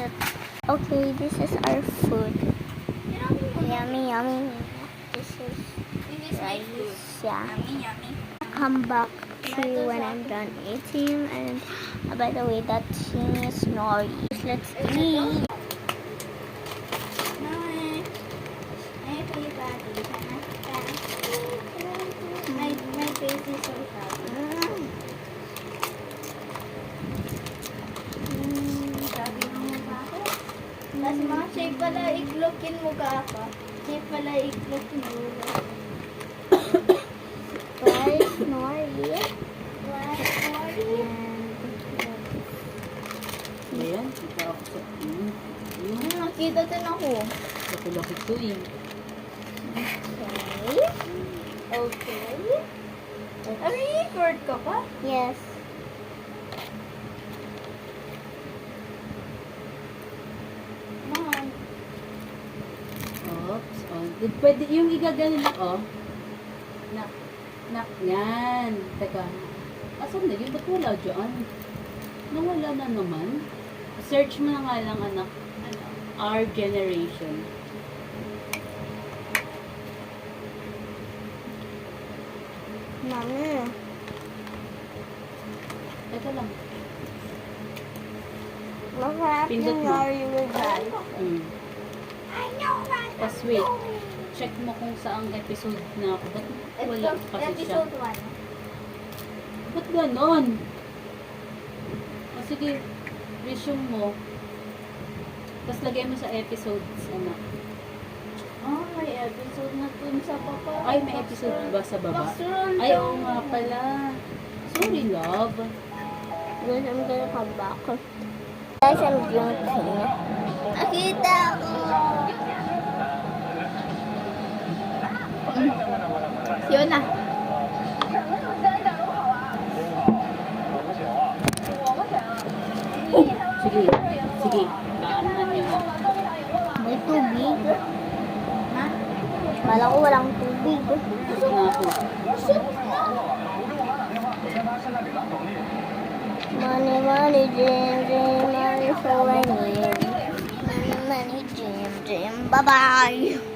it. Okay, this is our food. Yummy, yummy. This is rice. Yeah. Yummy, yummy. Come back to when I'm done eating. And by the way, that thing is Snorri. Let's eat. My face is so sad. Sabi mo mukha ako. Tapos mga shape pala iklokin mukha ako. Shape pala iklokin ulo. Why Snorri? Ayan, kita ako sa Nakita din ako. laki ko eh. Okay. Record ka pa? Yes. Mom. Oops. Oh. Pwede yung igagano na, oh. Yan. Teka. Asan na yun? Ba't wala dyan? Nawala na naman. Search mo na nga lang, anak. Our generation. Mami. Ito lang. Masarap Pindot yung mo. Snorri with rice. Tapos wait. Check mo kung saang episode na ako. Ba't wala kasi siya? Episode 1. Ba't ganon? O sige, resume mo. Tapos lagay mo sa episodes, anak. May episode na dun sa papa. Ay, may episode ba sa baba? Ay, oo nga pala. Sorry, love. Guys, I'm gonna come back. Guys, I'm drinking. Nakita ko. Yun na. Sige, sige. Kaanan niyo mo. May tubig. Ha? Kala ko walang tubig. Gusto na ako. Money, money, Jim, Jim, money for my name. Money, money, Jim, Jim. Bye-bye.